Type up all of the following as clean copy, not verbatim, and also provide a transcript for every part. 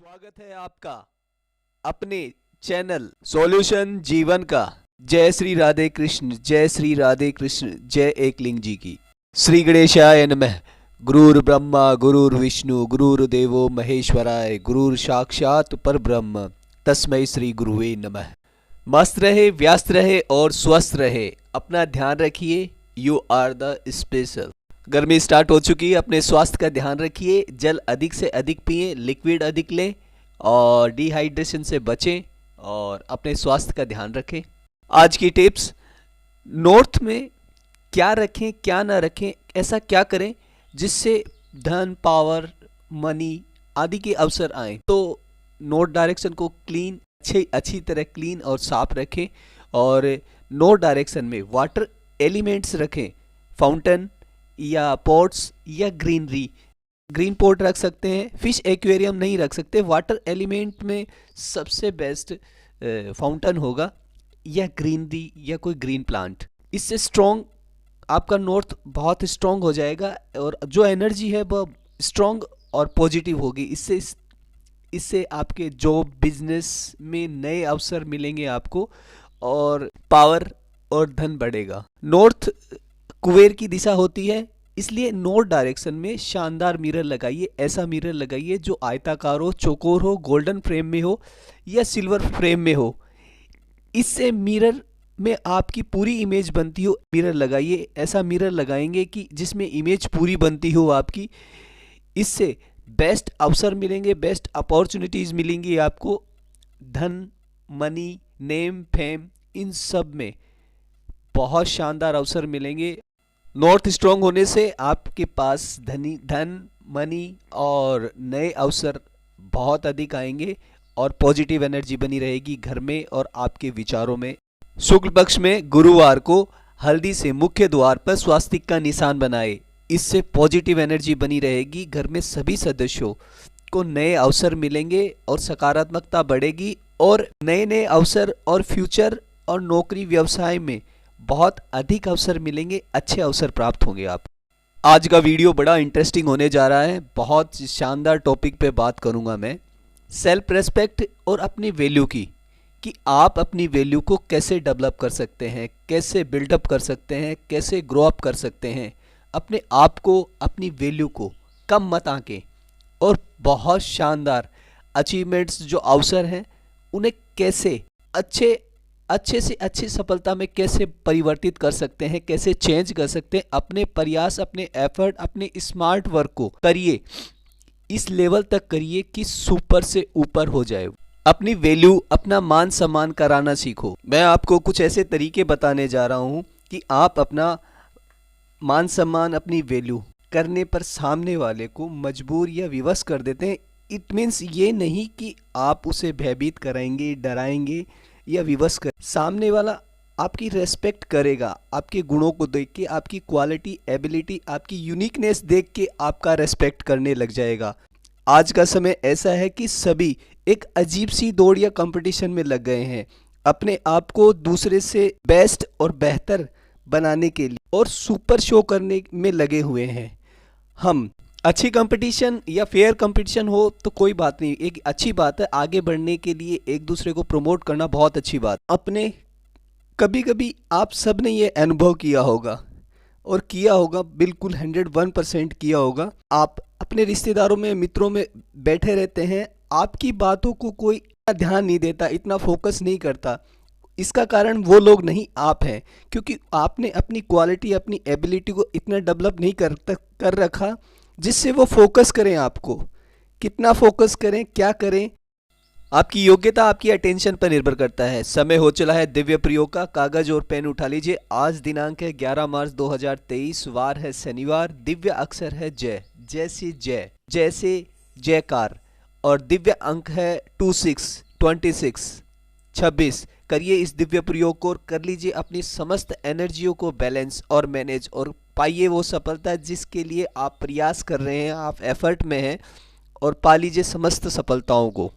स्वागत है आपका अपने चैनल सॉल्यूशन जीवन का। जय श्री राधे कृष्ण, जय श्री राधे कृष्ण, जय एकलिंग जी की। श्री गणेशाय नमः। गुरुर् ब्रह्मा गुरुर्विष्णु गुरुर्देवो महेश्वराय, गुरुर् साक्षात परब्रह्म, तस्मै श्री गुरुवे नमः। मस्त रहे, व्यस्त रहे और स्वस्थ रहे। अपना ध्यान रखिए। You are the special. गर्मी स्टार्ट हो चुकी है, अपने स्वास्थ्य का ध्यान रखिए। जल अधिक से अधिक पिएं, लिक्विड अधिक लें और डिहाइड्रेशन से बचें और अपने स्वास्थ्य का ध्यान रखें। आज की टिप्स, नॉर्थ में क्या रखें क्या ना रखें, ऐसा क्या करें जिससे धन, पावर, मनी आदि के अवसर आएँ। तो नॉर्थ डायरेक्शन को क्लीन, अच्छी तरह क्लीन और साफ रखें और नॉर्थ डायरेक्शन में वाटर एलिमेंट्स रखें। फाउंटेन या पॉट्स या ग्रीनरी, ग्रीन पॉट रख सकते हैं। फिश एक्वेरियम नहीं रख सकते। वाटर एलिमेंट में सबसे बेस्ट फाउंटेन होगा या ग्रीनरी या कोई ग्रीन प्लांट। इससे स्ट्रॉन्ग आपका नॉर्थ बहुत स्ट्रॉन्ग हो जाएगा और जो एनर्जी है वह स्ट्रॉन्ग और पॉजिटिव होगी। इससे आपके जॉब, बिजनेस में नए अवसर मिलेंगे आपको और पावर और धन बढ़ेगा। नॉर्थ कुबेर की दिशा होती है, इसलिए नॉर्थ डायरेक्शन में शानदार मिरर लगाइए। ऐसा मिरर लगाइए जो आयताकार हो, चौकोर हो, गोल्डन फ्रेम में हो या सिल्वर फ्रेम में हो। इससे मिरर में आपकी पूरी इमेज बनती हो। मिरर लगाइए, ऐसा मिरर लगाएंगे कि जिसमें इमेज पूरी बनती हो आपकी। इससे बेस्ट अवसर मिलेंगे, बेस्ट अपॉर्चुनिटीज़ मिलेंगी आपको। धन, मनी, नेम, फेम, इन सब में बहुत शानदार अवसर मिलेंगे। नॉर्थ स्ट्रॉन्ग होने से आपके पास धन, मनी और नए अवसर बहुत अधिक आएंगे और पॉजिटिव एनर्जी बनी रहेगी घर में और आपके विचारों में। शुक्ल पक्ष में गुरुवार को हल्दी से मुख्य द्वार पर स्वास्तिक का निशान बनाए। इससे पॉजिटिव एनर्जी बनी रहेगी। घर में सभी सदस्यों को नए अवसर मिलेंगे और सकारात्मकता बढ़ेगी और नए नए अवसर और फ्यूचर और नौकरी व्यवसाय में बहुत अधिक अवसर मिलेंगे। अच्छे अवसर प्राप्त होंगे आप। आज का वीडियो बड़ा इंटरेस्टिंग होने जा रहा है। बहुत शानदार टॉपिक पे बात करूंगा मैं, सेल्फ रेस्पेक्ट और अपनी वैल्यू की, कि आप अपनी वैल्यू को कैसे डेवलप कर सकते हैं, कैसे बिल्डअप कर सकते हैं, कैसे ग्रो अप कर सकते हैं। अपने आप को, अपनी वैल्यू को कम मत आंकें और बहुत शानदार अचीवमेंट्स जो अवसर हैं उन्हें कैसे अच्छे से अच्छी सफलता में कैसे परिवर्तित कर सकते हैं, कैसे चेंज कर सकते हैं। अपने प्रयास, अपने एफर्ट, अपने स्मार्ट वर्क को करिए, इस लेवल तक करिए कि सुपर से ऊपर हो जाए। अपनी वैल्यू, अपना मान सम्मान कराना सीखो। मैं आपको कुछ ऐसे तरीके बताने जा रहा हूं कि आप अपना मान सम्मान, अपनी वैल्यू करने पर सामने वाले को मजबूर या विवश कर देते हैं। इट मीन्स ये नहीं कि आप उसे भयभीत कराएंगे, डराएंगे या विवश कर। सामने वाला आपकी रेस्पेक्ट करेगा, आपके गुणों को देख के, आपकी क्वालिटी, एबिलिटी, आपकी यूनिकनेस देख के आपका रेस्पेक्ट करने लग जाएगा। आज का समय ऐसा है कि सभी एक अजीब सी दौड़ या कंपटीशन में लग गए हैं, अपने आप को दूसरे से बेस्ट और बेहतर बनाने के लिए और सुपर शो करने में लगे हुए हैं। हम अच्छी कंपटीशन या फेयर कंपटीशन हो तो कोई बात नहीं, एक अच्छी बात है। आगे बढ़ने के लिए एक दूसरे को प्रमोट करना बहुत अच्छी बात। अपने कभी कभी आप सब ने ये अनुभव किया होगा और किया होगा, बिल्कुल 101% किया होगा। आप अपने रिश्तेदारों में, मित्रों में बैठे रहते हैं, आपकी बातों को कोई इतना ध्यान नहीं देता, इतना फोकस नहीं करता। इसका कारण वो लोग नहीं, आप हैं, क्योंकि आपने अपनी क्वालिटी, अपनी एबिलिटी को इतना डेवलप नहीं कर रखा जिससे वो फोकस करें आपको। कितना फोकस करें, क्या करें, आपकी योग्यता आपकी अटेंशन पर निर्भर करता है। समय हो चला है दिव्य प्रयोग का। कागज और पेन उठा लीजिए। आज दिनांक है 11 मार्च 2023, वार है शनिवार। दिव्य अक्षर है जय, जैसे जय, जैसे जयकार और दिव्य अंक है 26 करिए इस दिव्य प्रयोग को और कर लीजिए अपनी समस्त एनर्जियों को बैलेंस और मैनेज और पाइए वो सफलता जिसके लिए आप प्रयास कर रहे हैं, आप एफर्ट में हैं, और पा लीजिए समस्त सफलताओं को।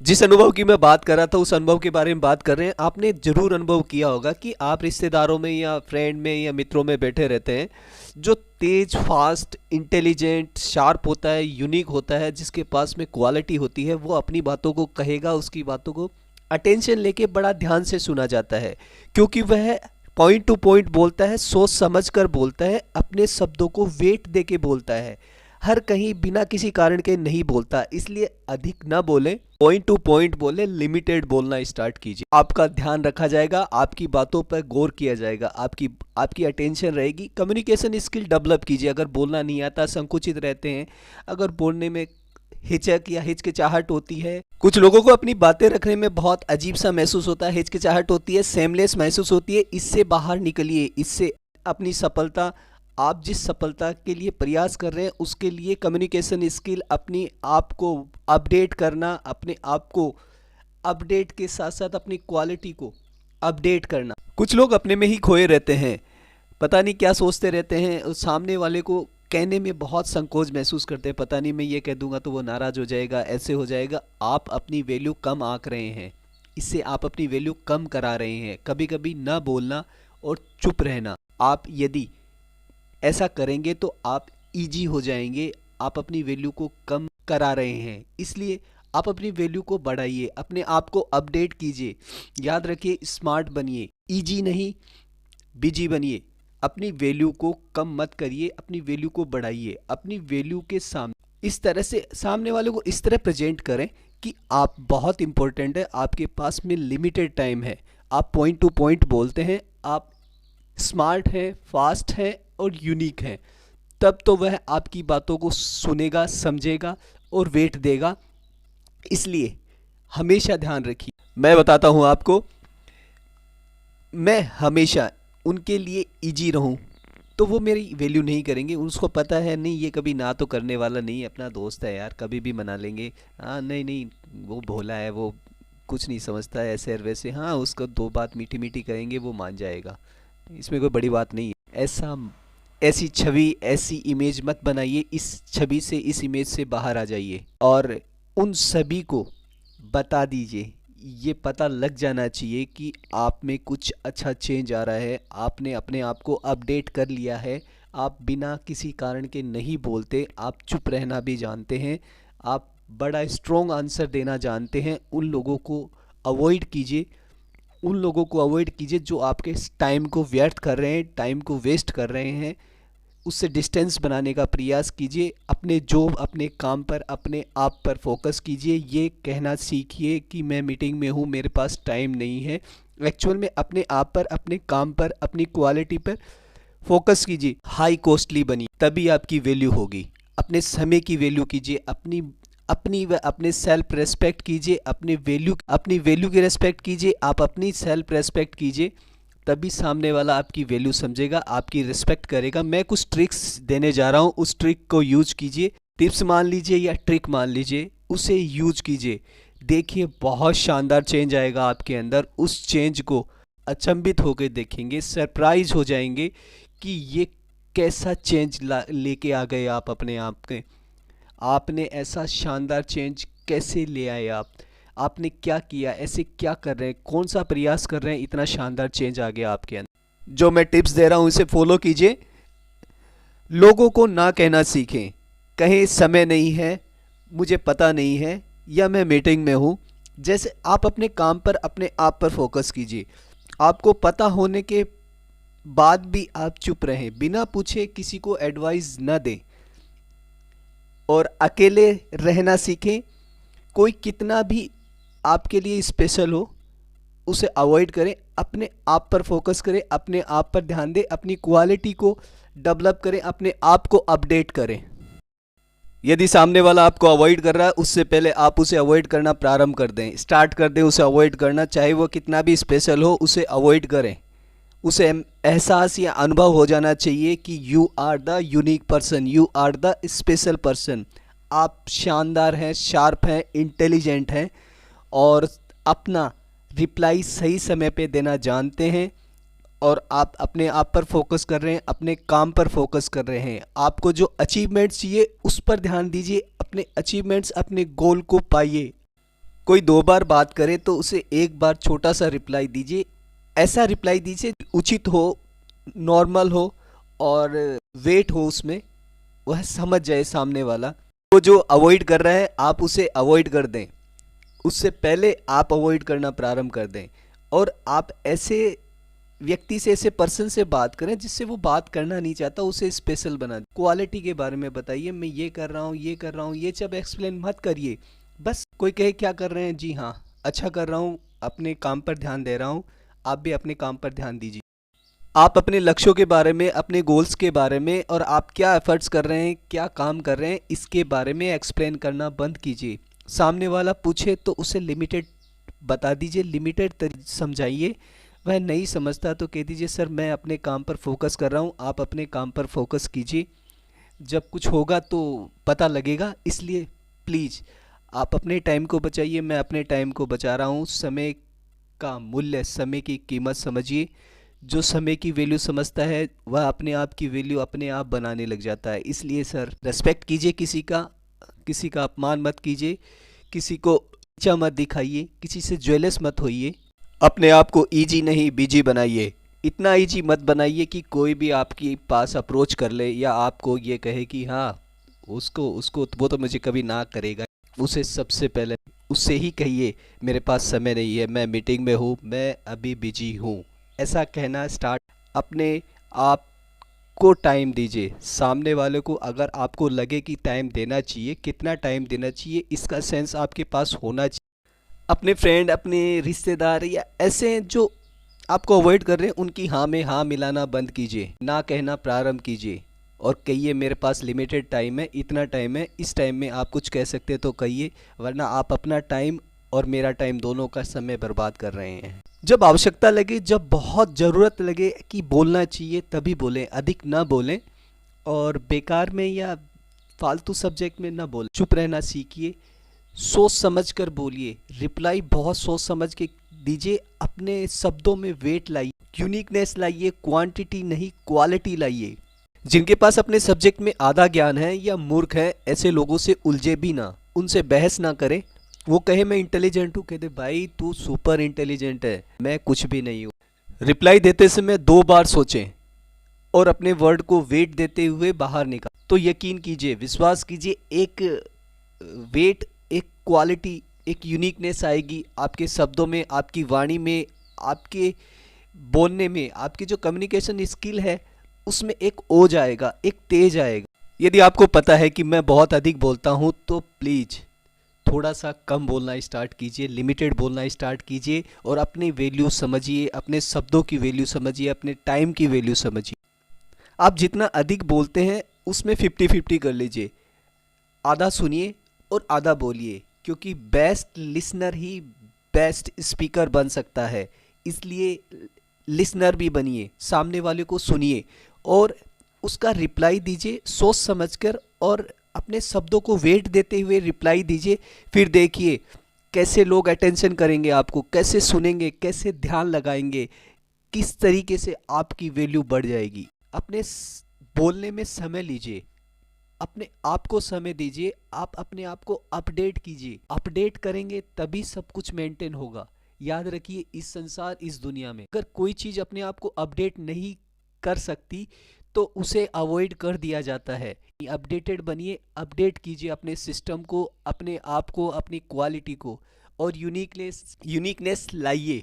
जिस अनुभव की मैं बात कर रहा था उस अनुभव के बारे में बात कर रहे हैं। आपने जरूर अनुभव किया होगा कि आप रिश्तेदारों में या फ्रेंड में या मित्रों में बैठे रहते हैं जो तेज, फास्ट, इंटेलिजेंट, शार्प होता है, यूनिक होता है, जिसके पास में क्वालिटी होती है, वो अपनी बातों को कहेगा, उसकी बातों को अटेंशन लेके बड़ा ध्यान से सुना जाता है, क्योंकि वह पॉइंट टू पॉइंट बोलता है, सोच समझ कर बोलता है, अपने शब्दों को वेट दे के बोलता है, हर कहीं बिना किसी कारण के नहीं बोलता। इसलिए अधिक ना बोले, पॉइंट टू पॉइंट बोले, लिमिटेड बोलना स्टार्ट कीजिए। आपका ध्यान रखा जाएगा, आपकी बातों पर गौर किया जाएगा, आपकी अटेंशन रहेगी। कम्युनिकेशन स्किल डेवलप कीजिए। अगर बोलना नहीं आता, संकुचित रहते हैं, अगर बोलने में हिचक या हिचकिचाहट होती है, कुछ लोगों को अपनी बातें रखने में बहुत अजीब सा महसूस होता है, हिचकिचाहट होती है, सेमलेस महसूस होती है, इससे बाहर निकलिए। इससे अपनी सफलता, आप जिस सफलता के लिए प्रयास कर रहे हैं उसके लिए कम्युनिकेशन स्किल, अपनी आप को अपडेट करना, अपने आप को अपडेट के साथ साथ अपनी क्वालिटी को अपडेट करना। कुछ लोग अपने में ही खोए रहते हैं, पता नहीं क्या सोचते रहते हैं, और सामने वाले को कहने में बहुत संकोच महसूस करते हैं, पता नहीं मैं ये कह दूंगा तो वो नाराज़ हो जाएगा, ऐसे हो जाएगा। आप अपनी वैल्यू कम आंक रहे हैं, इससे आप अपनी वैल्यू कम करा रहे हैं। कभी कभी ना बोलना और चुप रहना, आप यदि ऐसा करेंगे तो आप इजी हो जाएंगे, आप अपनी वैल्यू को कम करा रहे हैं। इसलिए आप अपनी वैल्यू को बढ़ाइए, अपने आप को अपडेट कीजिए। याद रखिए, स्मार्ट बनिए, इजी नहीं बिजी बनिए। अपनी वैल्यू को कम मत करिए, अपनी वैल्यू को बढ़ाइए। अपनी वैल्यू के सामने इस तरह से, सामने वाले को इस तरह प्रेजेंट करें कि आप बहुत इंपॉर्टेंट है, आपके पास में लिमिटेड टाइम है, आप पॉइंट टू पॉइंट बोलते हैं, आप स्मार्ट हैं, फास्ट हैं और यूनिक हैं। तब तो वह आपकी बातों को सुनेगा, समझेगा और वेट देगा। इसलिए हमेशा ध्यान रखिए। मैं बताता हूं आपको, मैं हमेशा उनके लिए इजी रहूं तो वो मेरी वैल्यू नहीं करेंगे। उसको पता है नहीं, ये कभी ना तो करने वाला नहीं, अपना दोस्त है यार, कभी भी मना लेंगे। हाँ नहीं नहीं, वो भोला है, वो कुछ नहीं समझता है, ऐसे और वैसे। हाँ, उसको दो बात मीठी मीठी करेंगे, वो मान जाएगा, इसमें कोई बड़ी बात नहीं है। ऐसी छवि, ऐसी इमेज मत बनाइए। इस छवि से, इस इमेज से बाहर आ जाइए और उन सभी को बता दीजिए, ये पता लग जाना चाहिए कि आप में कुछ अच्छा चेंज आ रहा है, आपने अपने आप को अपडेट कर लिया है। आप बिना किसी कारण के नहीं बोलते, आप चुप रहना भी जानते हैं, आप बड़ा स्ट्रॉन्ग आंसर देना जानते हैं। उन लोगों को अवॉइड कीजिए, उन लोगों को अवॉइड कीजिए जो आपके टाइम को व्यर्थ कर रहे हैं, टाइम को वेस्ट कर रहे हैं। उससे डिस्टेंस बनाने का प्रयास कीजिए। अपने जॉब, अपने काम पर, अपने आप पर फोकस कीजिए। ये कहना सीखिए कि मैं मीटिंग में हूँ, मेरे पास टाइम नहीं है। एक्चुअल में अपने आप पर, अपने काम पर, अपनी क्वालिटी पर फोकस कीजिए। हाई कॉस्टली बनिए, तभी आपकी वैल्यू होगी। अपने समय की वैल्यू कीजिए, अपने सेल्फ रेस्पेक्ट कीजिए, अपनी वैल्यू की रेस्पेक्ट कीजिए। आप अपनी सेल्फ रेस्पेक्ट कीजिए, तभी सामने वाला आपकी वैल्यू समझेगा, आपकी रिस्पेक्ट करेगा। मैं कुछ ट्रिक्स देने जा रहा हूँ, उस ट्रिक को यूज कीजिए। टिप्स मान लीजिए या ट्रिक मान लीजिए, उसे यूज कीजिए। देखिए, बहुत शानदार चेंज आएगा आपके अंदर। उस चेंज को अचंभित होकर देखेंगे, सरप्राइज हो जाएंगे कि ये कैसा चेंज लेके आ गए आप अपने आप के। आपने ऐसा शानदार चेंज कैसे ले आए आपने क्या किया, ऐसे क्या कर रहे हैं, कौन सा प्रयास कर रहे हैं, इतना शानदार चेंज आ गया आपके अंदर। जो मैं टिप्स दे रहा हूं इसे फॉलो कीजिए। लोगों को ना कहना सीखें। कहें समय नहीं है, मुझे पता नहीं है, या मैं मीटिंग में हूं। जैसे आप अपने काम पर, अपने आप पर फोकस कीजिए। आपको पता होने के बाद भी आप चुप रहें, बिना पूछे किसी को एडवाइस ना दें और अकेले रहना सीखें। कोई कितना भी आपके लिए स्पेशल हो, उसे अवॉइड करें। अपने आप पर फोकस करें, अपने आप पर ध्यान दें, अपनी क्वालिटी को डेवलप करें, अपने आप को अपडेट करें। यदि सामने वाला आपको अवॉइड कर रहा है, उससे पहले आप उसे अवॉइड करना प्रारंभ कर दें, स्टार्ट कर दें उसे अवॉइड करना। चाहे वो कितना भी स्पेशल हो, उसे अवॉइड करें। उसे एहसास या अनुभव हो जाना चाहिए कि you are the unique person, you are the special person. आप शानदार हैं, शार्प हैं, इंटेलिजेंट हैं और अपना रिप्लाई सही समय पे देना जानते हैं। और आप अपने आप पर फोकस कर रहे हैं, अपने काम पर फोकस कर रहे हैं। आपको जो अचीवमेंट्स चाहिए उस पर ध्यान दीजिए, अपने अचीवमेंट्स, अपने गोल को पाइए। कोई 2 बार बात करे तो उसे 1 बार छोटा सा रिप्लाई दीजिए। ऐसा रिप्लाई दीजिए उचित हो, नॉर्मल हो और वेट हो उसमें, वह समझ जाए सामने वाला। वो जो अवॉइड कर रहा है आप उसे अवॉइड कर दें, उससे पहले आप अवॉइड करना प्रारंभ कर दें। और आप ऐसे व्यक्ति से, ऐसे पर्सन से बात करें जिससे वो बात करना नहीं चाहता, उसे स्पेशल बना दें। क्वालिटी के बारे में बताइए, मैं ये कर रहा हूँ, ये कर रहा हूँ, ये सब एक्सप्लेन मत करिए। बस कोई कहे क्या कर रहे हैं, जी हाँ अच्छा कर रहा हूँ, अपने काम पर ध्यान दे रहा हूँ, आप भी अपने काम पर ध्यान दीजिए। आप अपने लक्ष्यों के बारे में, अपने गोल्स के बारे में और आप क्या एफर्ट्स कर रहे हैं, क्या काम कर रहे हैं, इसके बारे में एक्सप्लेन करना बंद कीजिए। सामने वाला पूछे तो उसे लिमिटेड बता दीजिए, लिमिटेड समझाइए। वह नहीं समझता तो कह दीजिए सर मैं अपने काम पर फोकस कर रहा हूँ, आप अपने काम पर फोकस कीजिए, जब कुछ होगा तो पता लगेगा। इसलिए प्लीज़ आप अपने टाइम को बचाइए, मैं अपने टाइम को बचा रहा हूँ। समय का मूल्य, समय की कीमत समझिए। जो समय की वैल्यू समझता है वह अपने आप की वैल्यू अपने आप बनाने लग जाता है। इसलिए सर रेस्पेक्ट कीजिए किसी का, किसी का अपमान मत कीजिए, किसी को नीचा मत दिखाइए, किसी से ज्वेलस मत होइए। अपने आप को ईजी नहीं बीजी बनाइए। इतना ईजी मत बनाइए कि कोई भी आपके पास अप्रोच कर ले या आपको ये कहे कि हाँ उसको उसको वो तो मुझे कभी ना करेगा। उसे सबसे पहले उससे ही कहिए मेरे पास समय नहीं है, मैं मीटिंग में हूँ, मैं अभी बिजी हूँ। ऐसा कहना स्टार्ट। अपने आप को टाइम दीजिए। सामने वाले को अगर आपको लगे कि टाइम देना चाहिए, कितना टाइम देना चाहिए इसका सेंस आपके पास होना चाहिए। अपने फ्रेंड, अपने रिश्तेदार या ऐसे जो आपको अवॉइड कर रहे हैं उनकी हाँ में हाँ मिलाना बंद कीजिए, ना कहना प्रारंभ कीजिए और कहिए मेरे पास लिमिटेड टाइम है, इतना टाइम है, इस टाइम में आप कुछ कह सकते हैं तो कहिए, वरना आप अपना टाइम और मेरा टाइम दोनों का समय बर्बाद कर रहे हैं। जब आवश्यकता लगे, जब बहुत ज़रूरत लगे कि बोलना चाहिए तभी बोलें, अधिक ना बोलें और बेकार में या फालतू सब्जेक्ट में ना बोलें। चुप रहना सीखिए, सोच समझ कर बोलिए, रिप्लाई बहुत सोच समझ के दीजिए, अपने शब्दों में वेट लाइए, यूनिकनेस लाइए, क्वांटिटी नहीं क्वालिटी लाइए। जिनके पास अपने सब्जेक्ट में आधा ज्ञान है या मूर्ख है, ऐसे लोगों से उलझे भी ना, उनसे बहस ना करें। वो कहे मैं इंटेलिजेंट हूँ, कहते भाई तू सुपर इंटेलिजेंट है, मैं कुछ भी नहीं हूँ। रिप्लाई देते समय 2 बार सोचें और अपने वर्ड को वेट देते हुए बाहर निकाल। तो यकीन कीजिए, विश्वास कीजिए, एक वेट, एक क्वालिटी, एक यूनिकनेस आएगी आपके शब्दों में, आपकी वाणी में, आपके बोलने में, आपकी जो कम्युनिकेशन स्किल है उसमें एक ओज आएगा, एक तेज आएगा। यदि आपको पता है कि मैं बहुत अधिक बोलता हूँ तो प्लीज़ थोड़ा सा कम बोलना स्टार्ट कीजिए, लिमिटेड बोलना स्टार्ट कीजिए और अपनी वैल्यू समझिए, अपने शब्दों की वैल्यू समझिए, अपने टाइम की वैल्यू समझिए। आप जितना अधिक बोलते हैं उसमें 50-50 कर लीजिए, आधा सुनिए और आधा बोलिए, क्योंकि बेस्ट लिसनर ही बेस्ट स्पीकर बन सकता है। इसलिए लिसनर भी बनिए, सामने वाले को सुनिए और उसका रिप्लाई दीजिए सोच समझकर और अपने शब्दों को वेट देते हुए रिप्लाई दीजिए। फिर देखिए कैसे लोग अटेंशन करेंगे आपको, कैसे सुनेंगे, कैसे ध्यान लगाएंगे, किस तरीके से आपकी वैल्यू बढ़ जाएगी। अपने बोलने में समय लीजिए, अपने आप को समय दीजिए, आप अपने आप को अपडेट कीजिए। अपडेट करेंगे तभी सब कुछ मेंटेन होगा। याद रखिए, इस संसार, इस दुनिया में अगर कोई चीज़ अपने आप को अपडेट नहीं कर सकती तो उसे अवॉइड कर दिया जाता है। अपडेटेड बनिए, अपडेट कीजिए अपने सिस्टम को, अपने आप को, अपनी क्वालिटी को और यूनिकनेस लाइए,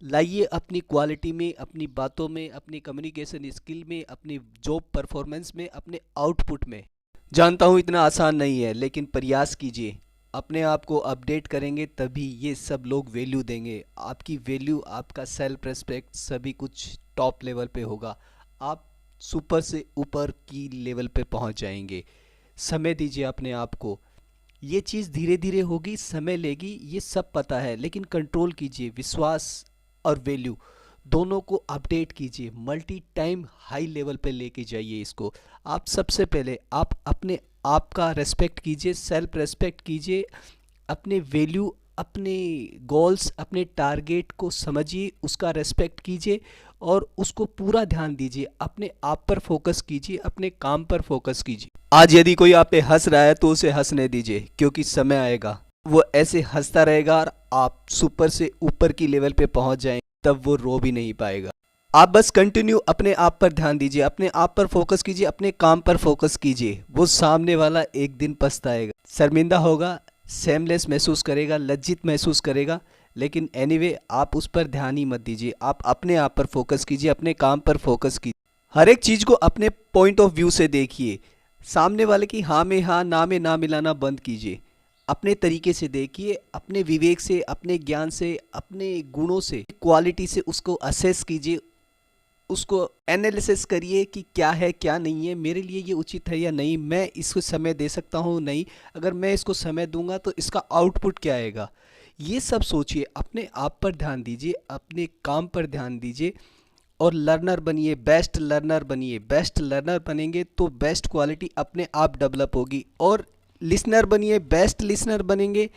लाइए अपनी क्वालिटी में, अपनी बातों में, अपनी कम्युनिकेशन स्किल में, अपनी जॉब परफॉर्मेंस में, अपने आउटपुट में। जानता हूँ इतना आसान नहीं है, लेकिन प्रयास कीजिए। अपने आप को अपडेट करेंगे तभी ये सब लोग वैल्यू देंगे। आपकी वैल्यू, आपका सेल्फ रेस्पेक्ट सभी कुछ टॉप लेवल पे होगा। आप सुपर से ऊपर की लेवल पे पहुंच जाएंगे। समय दीजिए अपने आप को। ये चीज़ धीरे धीरे होगी, समय लेगी, ये सब पता है, लेकिन कंट्रोल कीजिए। विश्वास और वैल्यू दोनों को अपडेट कीजिए, मल्टी टाइम हाई लेवल पे लेके जाइए इसको। आप सबसे पहले आप अपने आप का रेस्पेक्ट कीजिए, सेल्फ रेस्पेक्ट कीजिए, अपने वैल्यू, अपने गोल्स, अपने टारगेट को समझिए, उसका रेस्पेक्ट कीजिए और उसको पूरा ध्यान दीजिए। अपने आप पर फोकस कीजिए, अपने काम पर फोकस कीजिए। आज यदि कोई आप पे हंस रहा है तो उसे हंसने दीजिए, क्योंकि समय आएगा वो ऐसे हंसता रहेगा और आप सुपर से ऊपर की लेवल पे पहुंच जाएंगे, तब वो रो भी नहीं पाएगा। आप बस कंटिन्यू अपने आप पर ध्यान दीजिए, अपने आप पर फोकस कीजिए, अपने काम पर फोकस कीजिए। वो सामने वाला एक दिन पछताएगा, शर्मिंदा होगा, सेमलेस महसूस करेगा, लज्जित महसूस करेगा, लेकिन एनीवे आप उस पर ध्यान ही मत दीजिए। आप अपने आप पर फोकस कीजिए, अपने काम पर फोकस कीजिए। हर एक चीज़ को अपने पॉइंट ऑफ व्यू से देखिए। सामने वाले की हाँ में हाँ, ना में ना मिलाना बंद कीजिए। अपने तरीके से देखिए, अपने विवेक से, अपने ज्ञान से, अपने गुणों से, क्वालिटी से उसको असेस कीजिए, उसको एनालिसिस करिए कि क्या है क्या नहीं है, मेरे लिए ये उचित है या नहीं, मैं इसको समय दे सकता हूँ नहीं, अगर मैं इसको समय दूंगा तो इसका आउटपुट क्या आएगा। ये सब सोचिए, अपने आप पर ध्यान दीजिए, अपने काम पर ध्यान दीजिए और लर्नर बनिए, बेस्ट लर्नर बनिए। बेस्ट लर्नर बनेंगे तो बेस्ट क्वालिटी अपने आप डेवलप होगी। और लिसनर बनिए, बेस्ट लिसनर बनेंगे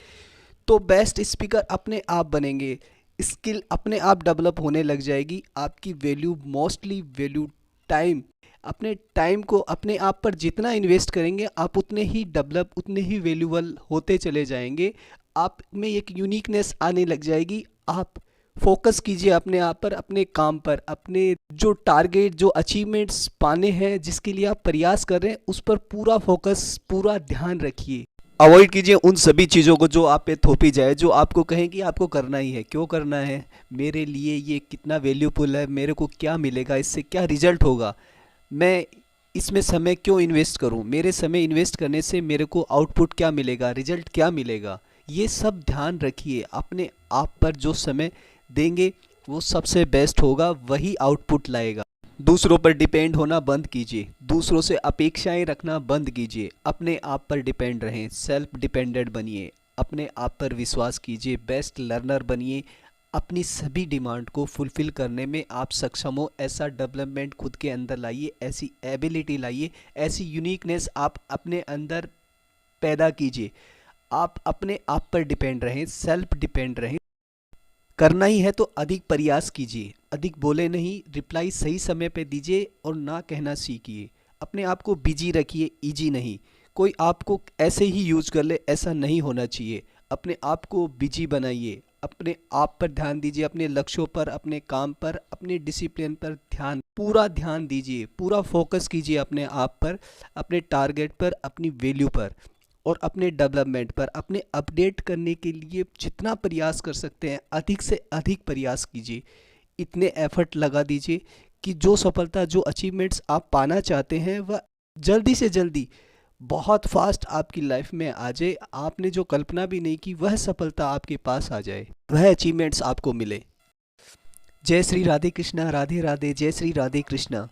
तो बेस्ट स्पीकर अपने आप बनेंगे। स्किल अपने आप डेवलप होने लग जाएगी। आपकी वैल्यू, मोस्टली वैल्यू टाइम, अपने टाइम को अपने आप पर जितना इन्वेस्ट करेंगे आप उतने ही डेवलप, उतने ही वैल्यूबल होते चले जाएंगे। आप में एक यूनिकनेस आने लग जाएगी। आप फोकस कीजिए अपने आप पर, अपने काम पर, अपने जो टारगेट, जो अचीवमेंट्स पाने हैं, जिसके लिए आप प्रयास कर रहे हैं, उस पर पूरा फोकस, पूरा ध्यान रखिए। अवॉइड कीजिए उन सभी चीज़ों को जो आप पे थोपी जाए, जो आपको कहें कि आपको करना ही है। क्यों करना है, मेरे लिए ये कितना वैल्यूफुल है, मेरे को क्या मिलेगा, इससे क्या रिजल्ट होगा, मैं इसमें समय क्यों इन्वेस्ट करूं, मेरे समय इन्वेस्ट करने से मेरे को आउटपुट क्या मिलेगा, रिजल्ट क्या मिलेगा। ये सब ध्यान रखिए। अपने आप पर जो समय देंगे वो सबसे बेस्ट होगा, वही आउटपुट लाएगा। दूसरों पर डिपेंड होना बंद कीजिए, दूसरों से अपेक्षाएं रखना बंद कीजिए। अपने आप पर डिपेंड रहें, सेल्फ डिपेंडेंट बनिए, अपने आप पर विश्वास कीजिए, बेस्ट लर्नर बनिए। अपनी सभी डिमांड को फुलफ़िल करने में आप सक्षम हो, ऐसा डेवलपमेंट खुद के अंदर लाइए, ऐसी एबिलिटी लाइए, ऐसी यूनिकनेस आप अपने अंदर पैदा कीजिए। आप अपने आप पर डिपेंड रहें, सेल्फ डिपेंड रहें। करना ही है तो अधिक प्रयास कीजिए, अधिक बोले नहीं, रिप्लाई सही समय पे दीजिए और ना कहना सीखिए। अपने आप को बिजी रखिए, इजी नहीं। कोई आपको ऐसे ही यूज कर ले, ऐसा नहीं होना चाहिए। अपने आप को बिजी बनाइए, अपने आप पर ध्यान दीजिए, अपने लक्ष्यों पर, अपने काम पर, अपने डिसिप्लिन पर ध्यान, पूरा ध्यान दीजिए, पूरा फोकस कीजिए अपने आप पर, अपने टारगेट पर, अपनी वैल्यू पर और अपने डेवलपमेंट पर। अपने अपडेट करने के लिए जितना प्रयास कर सकते हैं अधिक से अधिक प्रयास कीजिए। इतने एफर्ट लगा दीजिए कि जो सफलता, जो अचीवमेंट्स आप पाना चाहते हैं वह जल्दी से जल्दी, बहुत फास्ट आपकी लाइफ में आ जाए। आपने जो कल्पना भी नहीं की वह सफलता आपके पास आ जाए, वह अचीवमेंट्स आपको मिले। जय श्री राधे कृष्णा, राधे राधे, जय श्री राधे कृष्णा।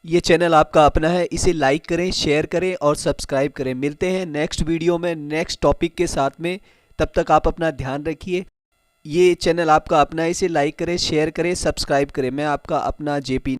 ये चैनल आपका अपना है, इसे लाइक करें, शेयर करें और सब्सक्राइब करें। मिलते हैं नेक्स्ट वीडियो में नेक्स्ट टॉपिक के साथ में। तब तक आप अपना ध्यान रखिए। ये चैनल आपका अपना है, इसे लाइक करें, शेयर करें, सब्सक्राइब करें। मैं आपका अपना जेपी।